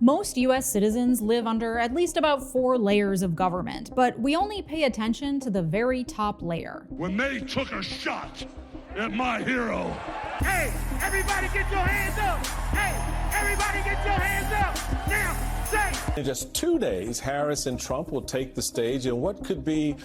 Most US citizens live under at least about 4 layers of government, but we only pay attention to the very top layer. When they took a shot at my hero. Hey, everybody get your hands up! Hey, everybody get your hands up! Now, say! In just 2 days, Harris and Trump will take the stage in what could be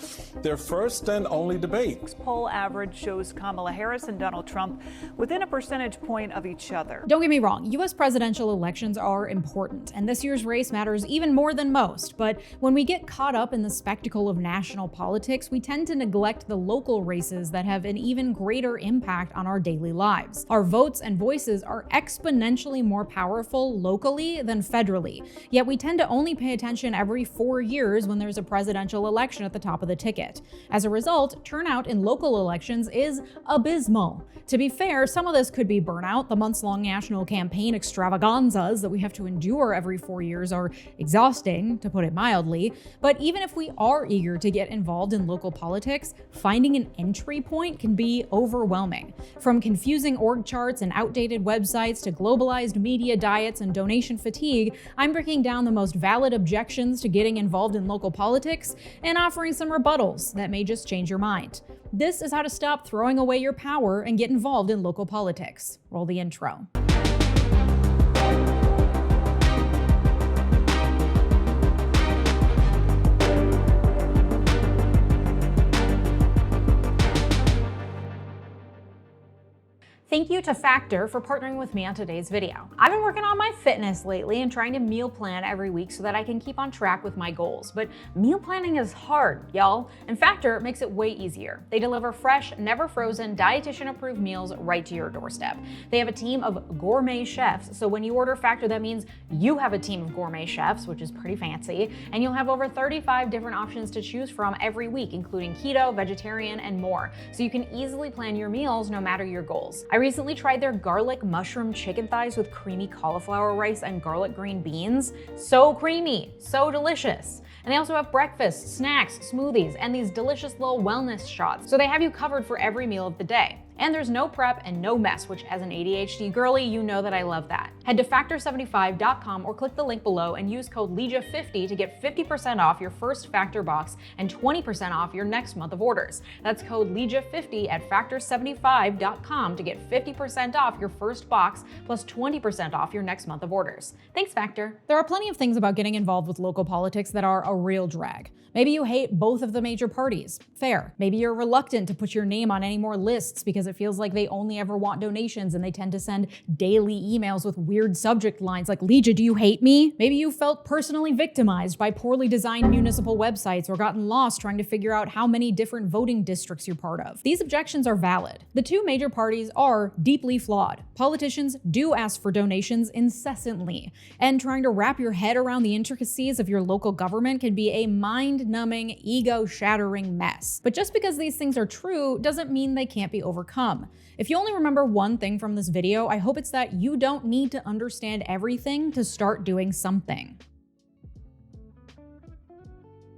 their first and only debate. Poll average shows Kamala Harris and Donald Trump within a percentage point of each other. Don't get me wrong, US presidential elections are important, and this year's race matters even more than most, but when we get caught up in the spectacle of national politics, we tend to neglect the local races that have an even greater impact on our daily lives. Our votes and voices are exponentially more powerful locally than federally, yet we tend to only pay attention every 4 years when there's a presidential election at the top of the ticket. As a result, turnout in local elections is abysmal. To be fair, some of this could be burnout. The months-long national campaign extravaganzas that we have to endure every 4 years are exhausting, to put it mildly. But even if we are eager to get involved in local politics, finding an entry point can be overwhelming. From confusing org charts and outdated websites to globalized media diets and donation fatigue, I'm breaking down the most valid objections to getting involved in local politics and offering some rebuttals that may just change your mind. This is how to stop throwing away your power and get involved in local politics. Roll the intro. Thank you to Factor for partnering with me on today's video. I've been working on my fitness lately and trying to meal plan every week so that I can keep on track with my goals. But meal planning is hard, y'all, and Factor makes it way easier. They deliver fresh, never frozen, dietitian-approved meals right to your doorstep. They have a team of gourmet chefs, so when you order Factor, that means you have a team of gourmet chefs, which is pretty fancy, and you'll have over 35 different options to choose from every week, including keto, vegetarian, and more, so you can easily plan your meals no matter your goals. I recently tried their garlic mushroom chicken thighs with creamy cauliflower rice and garlic green beans. So creamy, so delicious. And they also have breakfast, snacks, smoothies, and these delicious little wellness shots. So they have you covered for every meal of the day. And there's no prep and no mess, which as an ADHD girly, you know that I love that. Head to factor75.com or click the link below and use code Leeja50 to get 50% off your first Factor box and 20% off your next month of orders. That's code Leeja50 at factor75.com to get 50% off your first box plus 20% off your next month of orders. Thanks, Factor. There are plenty of things about getting involved with local politics that are a real drag. Maybe you hate both of the major parties. Fair. Maybe you're reluctant to put your name on any more lists because it feels like they only ever want donations and they tend to send daily emails with weird subject lines like, Leeja, do you hate me? Maybe you felt personally victimized by poorly designed municipal websites or gotten lost trying to figure out how many different voting districts you're part of. These objections are valid. The two major parties are deeply flawed. Politicians do ask for donations incessantly, and trying to wrap your head around the intricacies of your local government can be a mind-numbing, ego-shattering mess. But just because these things are true doesn't mean they can't be overcome. If you only remember one thing from this video, I hope it's that you don't need to understand everything to start doing something.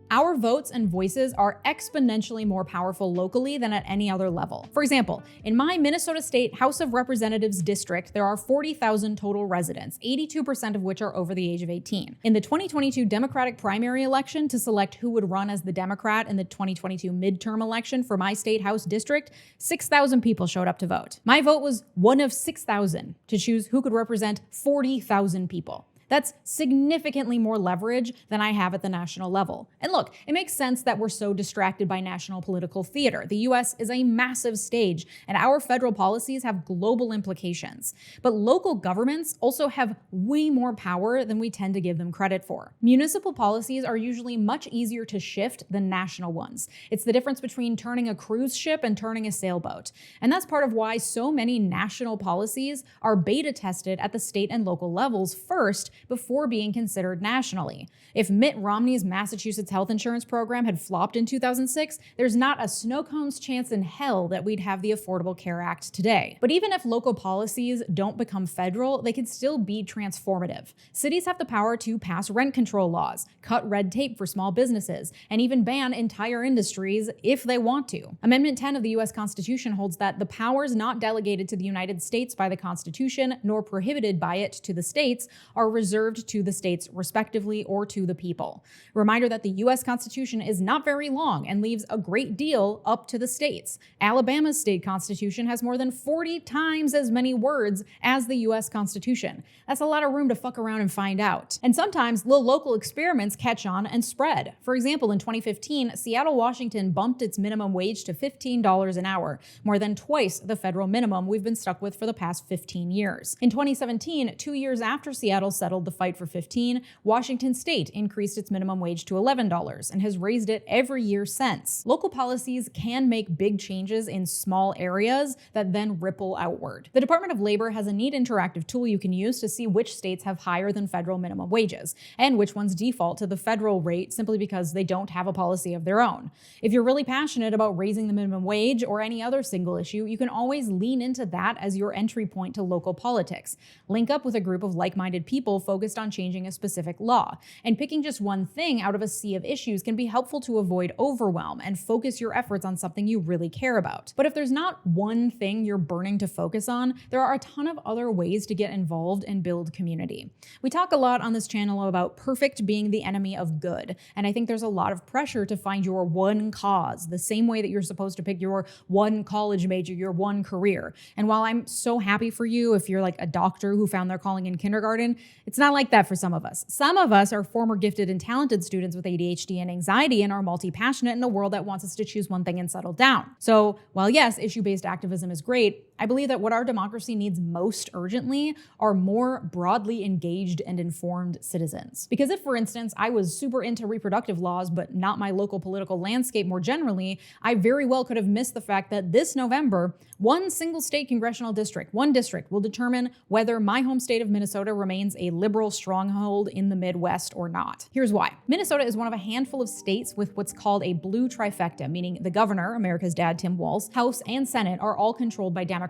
Our votes and voices are exponentially more powerful locally than at any other level. For example, in my Minnesota State House of Representatives district, there are 40,000 total residents, 82% of which are over the age of 18. In the 2022 Democratic primary election to select who would run as the Democrat in the 2022 midterm election for my state House district, 6,000 people showed up to vote. My vote was one of 6,000 to choose who could represent 40,000 people. That's significantly more leverage than I have at the national level. And look, it makes sense that we're so distracted by national political theater. The US is a massive stage, and our federal policies have global implications. But local governments also have way more power than we tend to give them credit for. Municipal policies are usually much easier to shift than national ones. It's the difference between turning a cruise ship and turning a sailboat. And that's part of why so many national policies are beta tested at the state and local levels first, before being considered nationally. If Mitt Romney's Massachusetts health insurance program had flopped in 2006, there's not a snow cone's chance in hell that we'd have the Affordable Care Act today. But even if local policies don't become federal, they could still be transformative. Cities have the power to pass rent control laws, cut red tape for small businesses, and even ban entire industries if they want to. Amendment 10 of the US Constitution holds that the powers not delegated to the United States by the Constitution, nor prohibited by it to the states, are reserved reserved to the states respectively or to the people. Reminder that the US Constitution is not very long and leaves a great deal up to the states. Alabama's state constitution has more than 40 times as many words as the US Constitution. That's a lot of room to fuck around and find out. And sometimes little local experiments catch on and spread. For example, in 2015, Seattle, Washington bumped its minimum wage to $15 an hour, more than twice the federal minimum we've been stuck with for the past 15 years. In 2017, 2 years after Seattle settled the fight for 15, Washington State increased its minimum wage to $11 and has raised it every year since. Local policies can make big changes in small areas that then ripple outward. The Department of Labor has a neat interactive tool you can use to see which states have higher than federal minimum wages and which ones default to the federal rate simply because they don't have a policy of their own. If you're really passionate about raising the minimum wage or any other single issue, you can always lean into that as your entry point to local politics. Link up with a group of like-minded people focused on changing a specific law. And picking just one thing out of a sea of issues can be helpful to avoid overwhelm and focus your efforts on something you really care about. But if there's not one thing you're burning to focus on, there are a ton of other ways to get involved and build community. We talk a lot on this channel about perfect being the enemy of good, and I think there's a lot of pressure to find your one cause, the same way that you're supposed to pick your one college major, your one career. And while I'm so happy for you if you're like a doctor who found their calling in kindergarten, it's not like that for some of us. Some of us are former gifted and talented students with ADHD and anxiety and are multi-passionate in a world that wants us to choose one thing and settle down. So while yes, issue-based activism is great, I believe that what our democracy needs most urgently are more broadly engaged and informed citizens. Because if, for instance, I was super into reproductive laws, but not my local political landscape more generally, I very well could have missed the fact that this November, one single state congressional district, one district, will determine whether my home state of Minnesota remains a liberal stronghold in the Midwest or not. Here's why. Minnesota is one of a handful of states with what's called a blue trifecta, meaning the governor, America's dad, Tim Walz, House and Senate are all controlled by Democrats.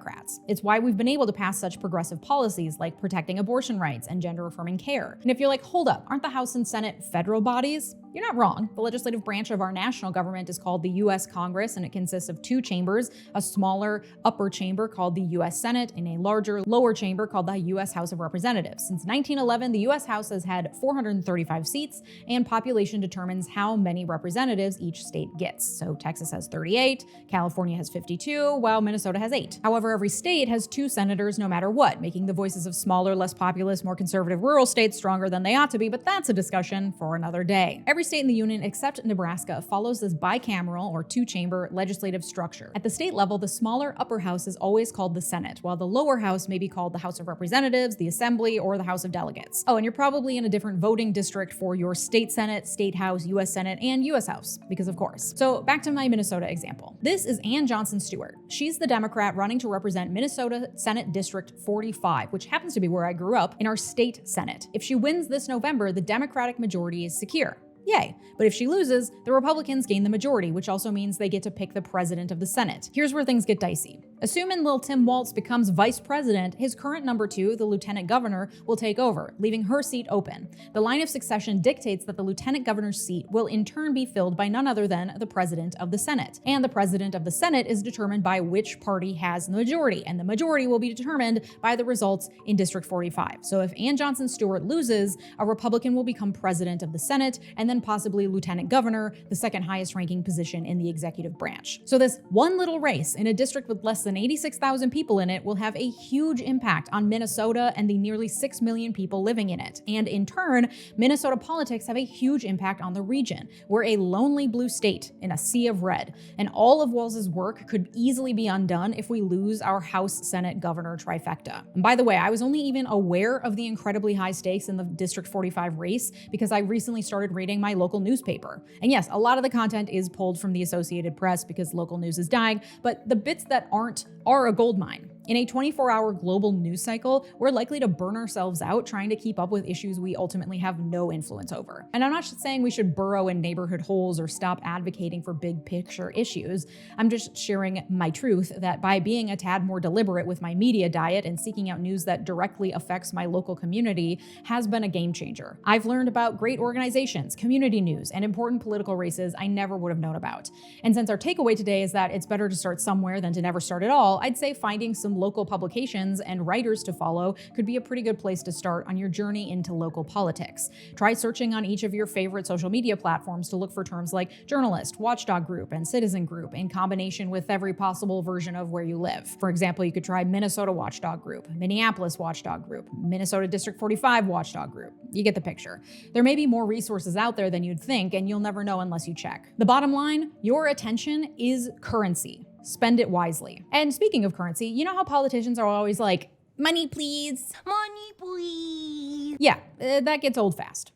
It's why we've been able to pass such progressive policies like protecting abortion rights and gender-affirming care. And if you're like, hold up, aren't the House and Senate federal bodies? You're not wrong. The legislative branch of our national government is called the U.S. Congress, and it consists of two chambers, a smaller upper chamber called the U.S. Senate and a larger lower chamber called the U.S. House of Representatives. Since 1911, the U.S. House has had 435 seats, and population determines how many representatives each state gets. So Texas has 38, California has 52, while Minnesota has 8. However, every state has 2 senators no matter what, making the voices of smaller, less populous, more conservative rural states stronger than they ought to be, but that's a discussion for another day. Every state in the union except Nebraska follows this bicameral or 2-chamber legislative structure. At the state level, the smaller upper house is always called the Senate, while the lower house may be called the House of Representatives, the Assembly, or the House of Delegates. Oh, and you're probably in a different voting district for your state Senate, state House, U.S. Senate, and U.S. House, because of course. So back to my Minnesota example. This is Ann Johnson Stewart. She's the Democrat running to represent Minnesota Senate District 45, which happens to be where I grew up, in our state Senate. If she wins this November, the Democratic majority is secure. Yay. But if she loses, the Republicans gain the majority, which also means they get to pick the president of the Senate. Here's where things get dicey. Assuming little Tim Walz becomes vice president, his current number 2, the lieutenant governor, will take over, leaving her seat open. The line of succession dictates that the lieutenant governor's seat will in turn be filled by none other than the president of the Senate. And the president of the Senate is determined by which party has the majority, and the majority will be determined by the results in District 45. So if Ann Johnson Stewart loses, a Republican will become president of the Senate, and then possibly lieutenant governor, the second highest ranking position in the executive branch. So this one little race in a district with less than 86,000 people in it will have a huge impact on Minnesota and the nearly 6 million people living in it. And in turn, Minnesota politics have a huge impact on the region. We're a lonely blue state in a sea of red, and all of Walz's work could easily be undone if we lose our House, Senate, Governor trifecta. And by the way, I was only even aware of the incredibly high stakes in the District 45 race because I recently started reading my local newspaper. And yes, a lot of the content is pulled from the Associated Press because local news is dying, but the bits that aren't are a goldmine. In a 24-hour global news cycle, we're likely to burn ourselves out trying to keep up with issues we ultimately have no influence over. And I'm not saying we should burrow in neighborhood holes or stop advocating for big picture issues. I'm just sharing my truth that by being a tad more deliberate with my media diet and seeking out news that directly affects my local community has been a game changer. I've learned about great organizations, community news, and important political races I never would have known about. And since our takeaway today is that it's better to start somewhere than to never start at all, Overall, I'd say finding some local publications and writers to follow could be a pretty good place to start on your journey into local politics. Try searching on each of your favorite social media platforms to look for terms like journalist, watchdog group, and citizen group in combination with every possible version of where you live. For example, you could try Minnesota Watchdog Group, Minneapolis Watchdog Group, Minnesota District 45 Watchdog Group. You get the picture. There may be more resources out there than you'd think, and you'll never know unless you check. The bottom line, your attention is currency. Spend it wisely. And speaking of currency, you know how politicians are always like, money please, money please. Yeah, that gets old fast.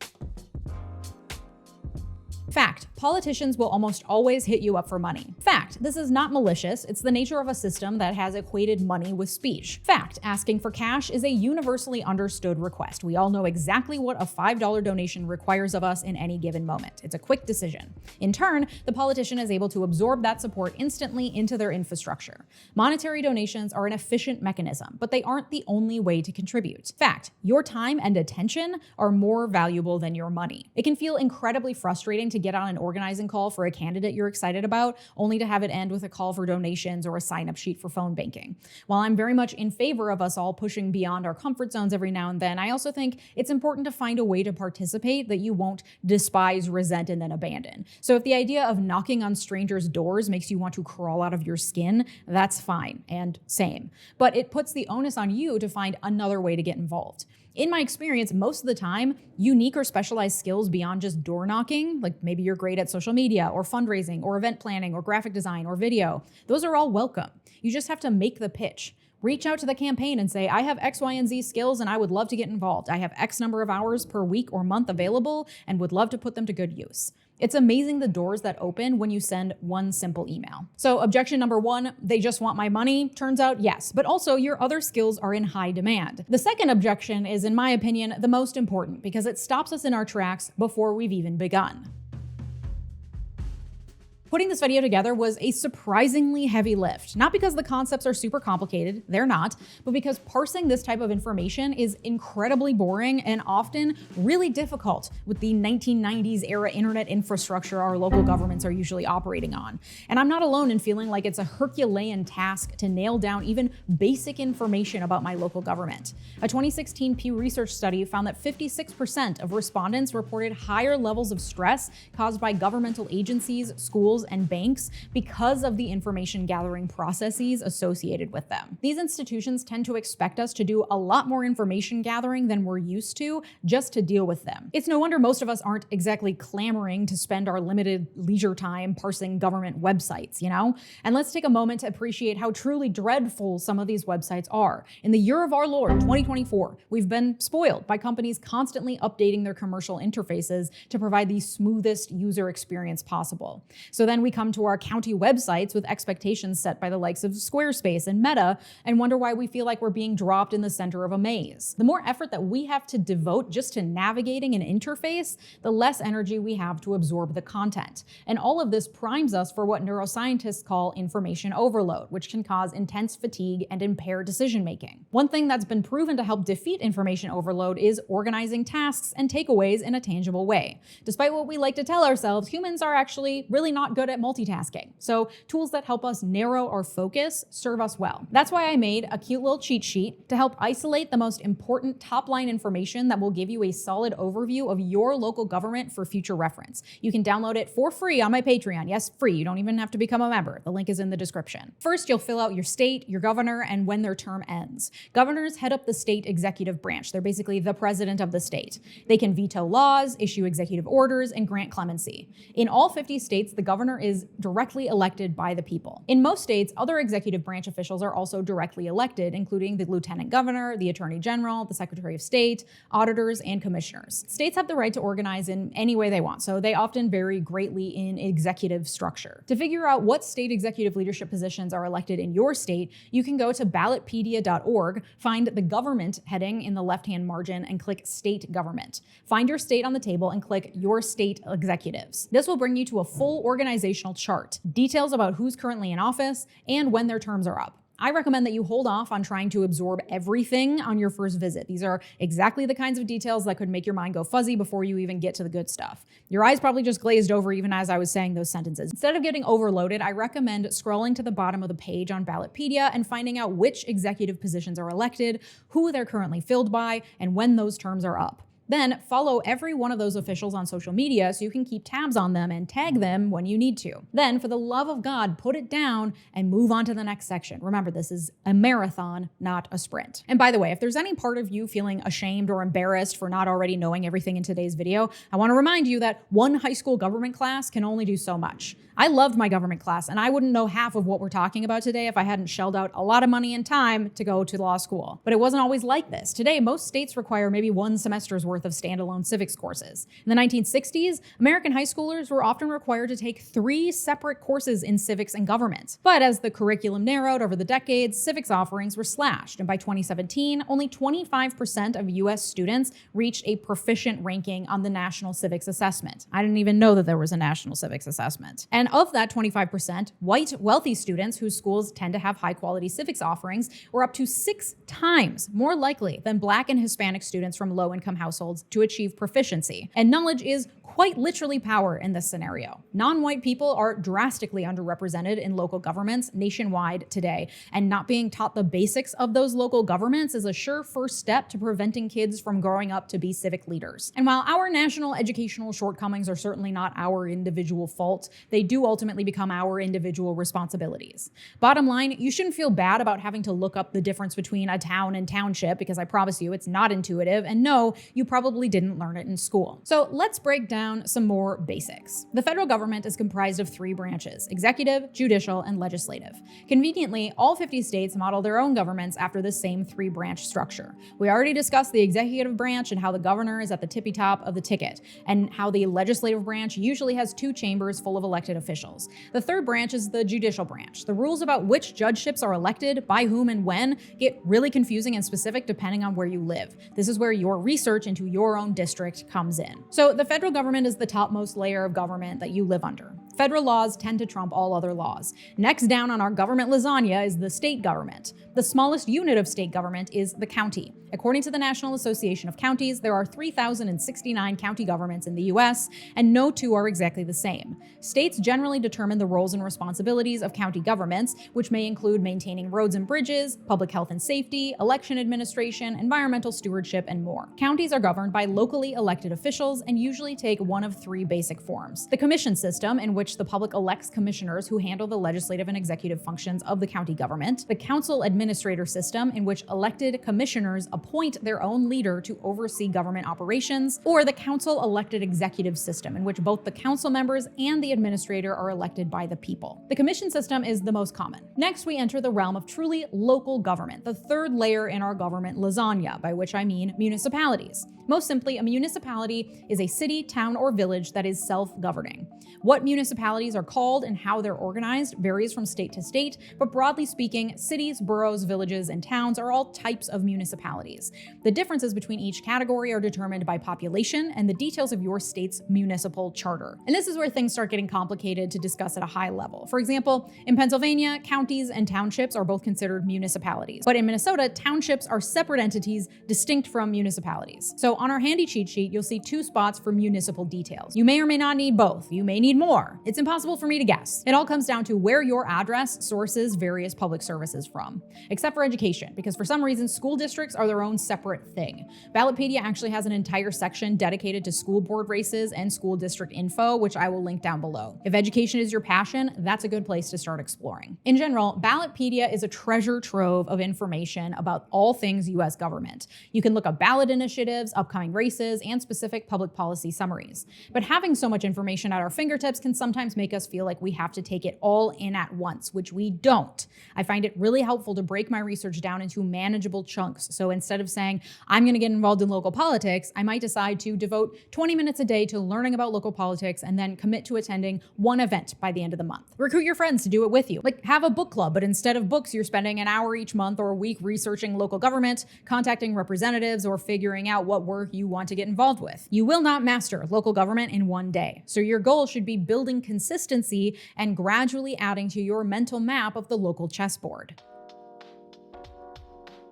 Fact, politicians will almost always hit you up for money. Fact, this is not malicious, it's the nature of a system that has equated money with speech. Fact, asking for cash is a universally understood request. We all know exactly what a $5 donation requires of us in any given moment. It's a quick decision. In turn, the politician is able to absorb that support instantly into their infrastructure. Monetary donations are an efficient mechanism, but they aren't the only way to contribute. Fact, your time and attention are more valuable than your money. It can feel incredibly frustrating to get on an organizing call for a candidate you're excited about, only to have it end with a call for donations or a sign-up sheet for phone banking. While I'm very much in favor of us all pushing beyond our comfort zones every now and then, I also think it's important to find a way to participate that you won't despise, resent, and then abandon. So if the idea of knocking on strangers' doors makes you want to crawl out of your skin, that's fine, and same. But it puts the onus on you to find another way to get involved. In my experience, most of the time, unique or specialized skills beyond just door knocking, like maybe you're great at social media or fundraising or event planning or graphic design or video, those are all welcome. You just have to make the pitch. Reach out to the campaign and say, I have X, Y, and Z skills and I would love to get involved. I have X number of hours per week or month available and would love to put them to good use. It's amazing the doors that open when you send one simple email. So objection number one, they just want my money. Turns out yes, but also your other skills are in high demand. The second objection is, in my opinion, the most important because it stops us in our tracks before we've even begun. Putting this video together was a surprisingly heavy lift, not because the concepts are super complicated, they're not, but because parsing this type of information is incredibly boring and often really difficult with the 1990s era internet infrastructure our local governments are usually operating on. And I'm not alone in feeling like it's a Herculean task to nail down even basic information about my local government. A 2016 Pew Research study found that 56% of respondents reported higher levels of stress caused by governmental agencies, schools, and banks because of the information gathering processes associated with them. These institutions tend to expect us to do a lot more information gathering than we're used to just to deal with them. It's no wonder most of us aren't exactly clamoring to spend our limited leisure time parsing government websites, you know? And let's take a moment to appreciate how truly dreadful some of these websites are. In the year of our Lord, 2024, we've been spoiled by companies constantly updating their commercial interfaces to provide the smoothest user experience possible. So then we come to our county websites with expectations set by the likes of Squarespace and Meta and wonder why we feel like we're being dropped in the center of a maze. The more effort that we have to devote just to navigating an interface, the less energy we have to absorb the content. And all of this primes us for what neuroscientists call information overload, which can cause intense fatigue and impair decision-making. One thing that's been proven to help defeat information overload is organizing tasks and takeaways in a tangible way. Despite what we like to tell ourselves, humans are actually really not good at multitasking. So tools that help us narrow our focus serve us well. That's why I made a cute little cheat sheet to help isolate the most important top-line information that will give you a solid overview of your local government for future reference. You can download it for free on my Patreon. Yes, free. You don't even have to become a member. The link is in the description. First, you'll fill out your state, your governor, and when their term ends. Governors head up the state executive branch. They're basically the president of the state. They can veto laws, issue executive orders, and grant clemency. In all 50 states, the governor is directly elected by the people. In most states, other executive branch officials are also directly elected, including the lieutenant governor, the attorney general, the secretary of state, auditors, and commissioners. States have the right to organize in any way they want, so they often vary greatly in executive structure. To figure out what state executive leadership positions are elected in your state, you can go to ballotpedia.org, find the government heading in the left-hand margin, and click state government. Find your state on the table and click your state executives. This will bring you to a full organizational chart, details about who's currently in office, and when their terms are up. I recommend that you hold off on trying to absorb everything on your first visit. These are exactly the kinds of details that could make your mind go fuzzy before you even get to the good stuff. Your eyes probably just glazed over even as I was saying those sentences. Instead of getting overloaded, I recommend scrolling to the bottom of the page on 𝗏𝗡𝗑𝗡𝗑𝗧 and finding out which executive positions are elected, who they're currently filled by, and when those terms are up. Then follow every one of those officials on social media so you can keep tabs on them and tag them when you need to. Then, for the love of God, put it down and move on to the next section. Remember, this is a marathon, not a sprint. And by the way, if there's any part of you feeling ashamed or embarrassed for not already knowing everything in today's video, I want to remind you that one high school government class can only do so much. I loved my government class, and I wouldn't know half of what we're talking about today if I hadn't shelled out a lot of money and time to go to law school. But it wasn't always like this. Today, most states require maybe one semester's worth of standalone civics courses. In the 1960s, American high schoolers were often required to take 3 separate courses in civics and government. But as the curriculum narrowed over the decades, civics offerings were slashed, and by 2017, only 25% of US students reached a proficient ranking on the National Civics Assessment. I didn't even know that there was a National Civics Assessment. And of that 25%, white, wealthy students whose schools tend to have high-quality civics offerings were up to 6 times more likely than Black and Hispanic students from low-income households to achieve proficiency. And knowledge is quite literally power in this scenario. Non-white people are drastically underrepresented in local governments nationwide today, and not being taught the basics of those local governments is a sure first step to preventing kids from growing up to be civic leaders. And while our national educational shortcomings are certainly not our individual fault, they do ultimately become our individual responsibilities. Bottom line, you shouldn't feel bad about having to look up the difference between a town and township, because I promise you it's not intuitive, and no, you probably didn't learn it in school. So let's break down some more basics. The federal government is comprised of 3 branches: executive, judicial, and legislative. Conveniently, all 50 states model their own governments after the same 3-branch structure. We already discussed the executive branch and how the governor is at the tippy top of the ticket, and how the legislative branch usually has 2 chambers full of elected officials. The 3rd branch is the judicial branch. The rules about which judgeships are elected, by whom, and when get really confusing and specific depending on where you live. This is where your research into your own district comes in. So the federal government is the topmost layer of government that you live under. Federal laws tend to trump all other laws. Next down on our government lasagna is the state government. The smallest unit of state government is the county. According to the National Association of Counties, there are 3,069 county governments in the US, and no 2 are exactly the same. States generally determine the roles and responsibilities of county governments, which may include maintaining roads and bridges, public health and safety, election administration, environmental stewardship, and more. Counties are governed by locally elected officials and usually take one of 3 basic forms: the commission system, in which the public elects commissioners who handle the legislative and executive functions of the county government; the council administrator system, in which elected commissioners appoint their own leader to oversee government operations; or the council elected executive system, in which both the council members and the administrator are elected by the people. The commission system is the most common. Next, we enter the realm of truly local government, the 3rd layer in our government lasagna, by which I mean municipalities. Most simply, a municipality is a city, town, or village that is self-governing. What municipalities are called and how they're organized varies from state to state, but broadly speaking, cities, boroughs, villages, and towns are all types of municipalities. The differences between each category are determined by population and the details of your state's municipal charter. And this is where things start getting complicated to discuss at a high level. For example, in Pennsylvania, counties and townships are both considered municipalities. But in Minnesota, townships are separate entities distinct from municipalities. So on our handy cheat sheet, you'll see 2 spots for municipal details. You may or may not need both. You may need more. It's impossible for me to guess. It all comes down to where your address sources various public services from, except for education, because for some reason, school districts are their own separate thing. 𝗏𝗏𝗡𝗏𝗏𝗏 actually has an entire section dedicated to school board races and school district info, which I will link down below. If education is your passion, that's a good place to start exploring. In general, 𝗏𝗏𝗡𝗏𝗏𝗏𝗏 is a treasure trove of information about all things US government. You can look up ballot initiatives, upcoming races, and specific public policy summaries. But having so much information at our fingertips can sometimes make us feel like we have to take it all in at once, which we don't. I find it really helpful to break my research down into manageable chunks. So instead of saying, I'm going to get involved in local politics, I might decide to devote 20 minutes a day to learning about local politics and then commit to attending one event by the end of the month. Recruit your friends to do it with you. Like, have a book club, but instead of books, you're spending an hour each month or a week researching local government, contacting representatives, or figuring out what work you want to get involved with. You will not master local government in one day. So your goal should be building consistency and gradually adding to your mental map of the local chessboard.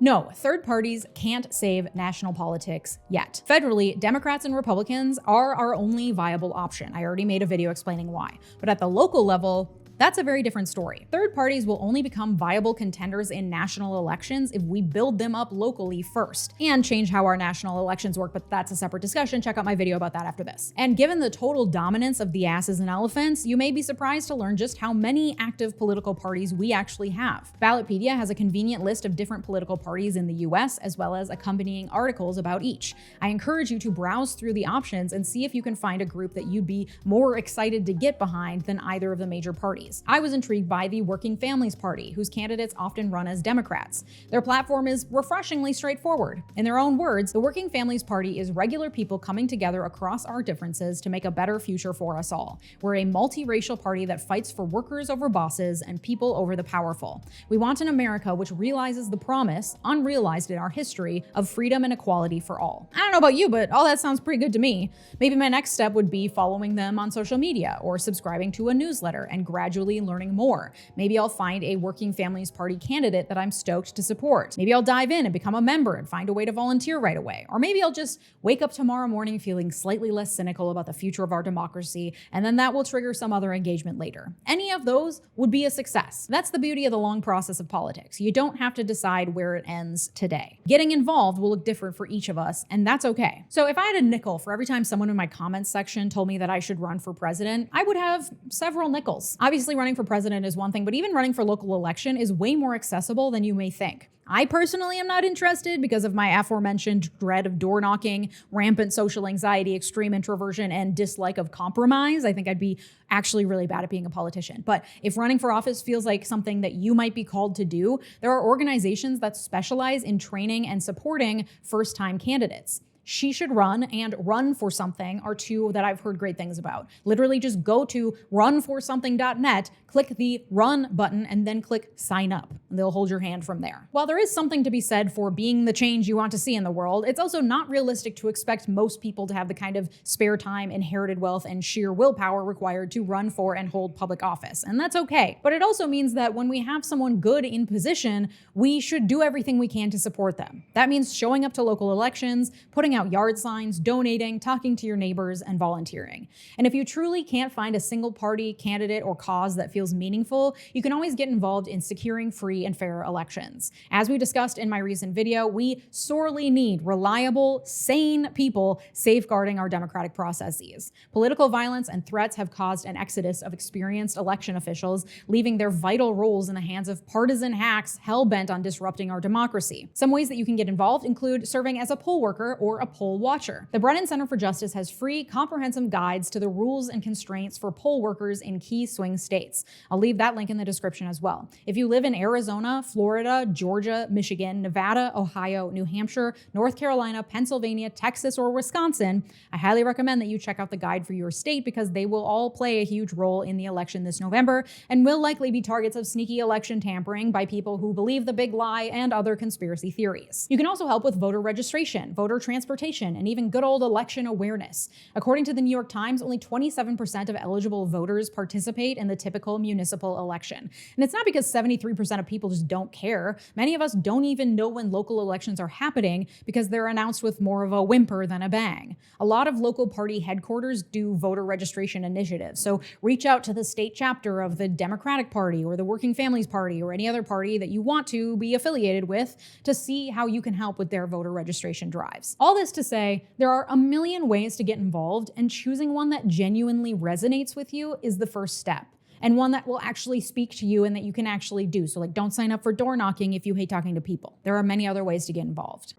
No, third parties can't save national politics yet. Federally, Democrats and Republicans are our only viable option. I already made a video explaining why. But at the local level, that's a very different story. Third parties will only become viable contenders in national elections if we build them up locally first and change how our national elections work, but that's a separate discussion. Check out my video about that after this. And given the total dominance of the asses and elephants, you may be surprised to learn just how many active political parties we actually have. 𝗦𝗣𝗣𝗢𝗧𝗏 has a convenient list of different political parties in the US, as well as accompanying articles about each. I encourage you to browse through the options and see if you can find a group that you'd be more excited to get behind than either of the major parties. I was intrigued by the Working Families Party, whose candidates often run as Democrats. Their platform is refreshingly straightforward. In their own words, the Working Families Party is regular people coming together across our differences to make a better future for us all. We're a multiracial party that fights for workers over bosses and people over the powerful. We want an America which realizes the promise, unrealized in our history, of freedom and equality for all. I don't know about you, but all that sounds pretty good to me. Maybe my next step would be following them on social media or subscribing to a newsletter and gradually learning more. Maybe I'll find a Working Families Party candidate that I'm stoked to support. Maybe I'll dive in and become a member and find a way to volunteer right away. Or maybe I'll just wake up tomorrow morning feeling slightly less cynical about the future of our democracy, and then that will trigger some other engagement later. Any of those would be a success. That's the beauty of the long process of politics. You don't have to decide where it ends today. Getting involved will look different for each of us, and that's okay. So if I had a nickel for every time someone in my comments section told me that I should run for president, I would have several nickels. Obviously, running for president is one thing, but even running for local election is way more accessible than you may think. I personally am not interested because of my aforementioned dread of door knocking, rampant social anxiety, extreme introversion, and dislike of compromise. I think I'd be actually really bad at being a politician. But if running for office feels like something that you might be called to do, there are organizations that specialize in training and supporting first-time candidates. She Should Run and Run for Something are two that I've heard great things about. Literally just go to runforsomething.net, click the run button, and then click sign up. They'll hold your hand from there. While there is something to be said for being the change you want to see in the world, it's also not realistic to expect most people to have the kind of spare time, inherited wealth, and sheer willpower required to run for and hold public office. And that's okay. But it also means that when we have someone good in position, we should do everything we can to support them. That means showing up to local elections, putting out yard signs, donating, talking to your neighbors, and volunteering. And if you truly can't find a single party, candidate, or cause that feels meaningful, you can always get involved in securing free and fair elections. As we discussed in my recent video, we sorely need reliable, sane people safeguarding our democratic processes. Political violence and threats have caused an exodus of experienced election officials, leaving their vital roles in the hands of partisan hacks hell-bent on disrupting our democracy. Some ways that you can get involved include serving as a poll worker or a poll watcher. The Brennan Center for Justice has free, comprehensive guides to the rules and constraints for poll workers in key swing states. I'll leave that link in the description as well. If you live in Arizona, Florida, Georgia, Michigan, Nevada, Ohio, New Hampshire, North Carolina, Pennsylvania, Texas, or Wisconsin, I highly recommend that you check out the guide for your state because they will all play a huge role in the election this November and will likely be targets of sneaky election tampering by people who believe the big lie and other conspiracy theories. You can also help with voter registration, voter transportation, and even good old election awareness. According to the New York Times, only 27% of eligible voters participate in the typical municipal election. And it's not because 73% of people just don't care. Many of us don't even know when local elections are happening because they're announced with more of a whimper than a bang. A lot of local party headquarters do voter registration initiatives, so reach out to the state chapter of the Democratic Party or the Working Families Party or any other party that you want to be affiliated with to see how you can help with their voter registration drives. All this to say, there are a million ways to get involved, and choosing one that genuinely resonates with you is the first step, and one that will actually speak to you and that you can actually do. So don't sign up for door knocking if you hate talking to people. There are many other ways to get involved.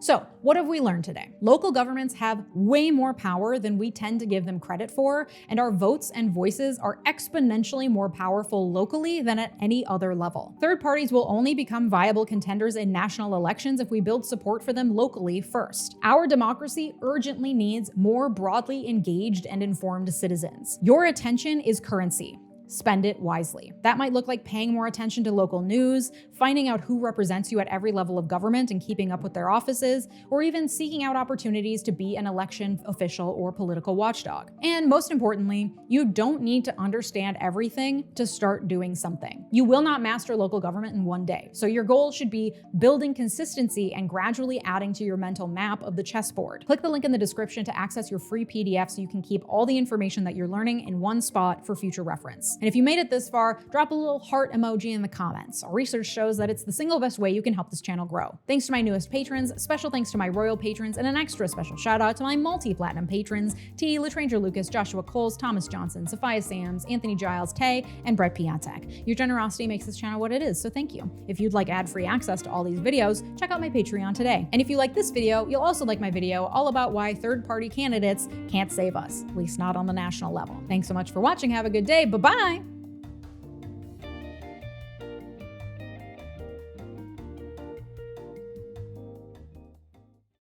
So, what have we learned today? Local governments have way more power than we tend to give them credit for, and our votes and voices are exponentially more powerful locally than at any other level. Third parties will only become viable contenders in national elections if we build support for them locally first. Our democracy urgently needs more broadly engaged and informed citizens. Your attention is currency. spend it wisely. That might look like paying more attention to local news, finding out who represents you at every level of government and keeping up with their offices, or even seeking out opportunities to be an election official or political watchdog. And most importantly, you don't need to understand everything to start doing something. You will not master local government in one day, so your goal should be building consistency and gradually adding to your mental map of the chessboard. Click the link in the description to access your free PDF so you can keep all the information that you're learning in one spot for future reference. And if you made it this far, drop a little heart emoji in the comments. Our research shows that it's the single best way you can help this channel grow. Thanks to my newest patrons, special thanks to my royal patrons, and an extra special shout out to my multi-platinum patrons, 𝗬𝗓𝗏 Lucas, Joshua Coles, Thomas Johnson, Sophia Sams, Anthony Giles, Tay, and Brett Piatek. Your generosity makes this channel what it is, so thank you. If you'd like ad-free access to all these videos, check out my Patreon today. And if you like this video, you'll also like my video all about why third-party candidates can't save us, at least not on the national level. Thanks so much for watching. Have a good day. Bye-bye.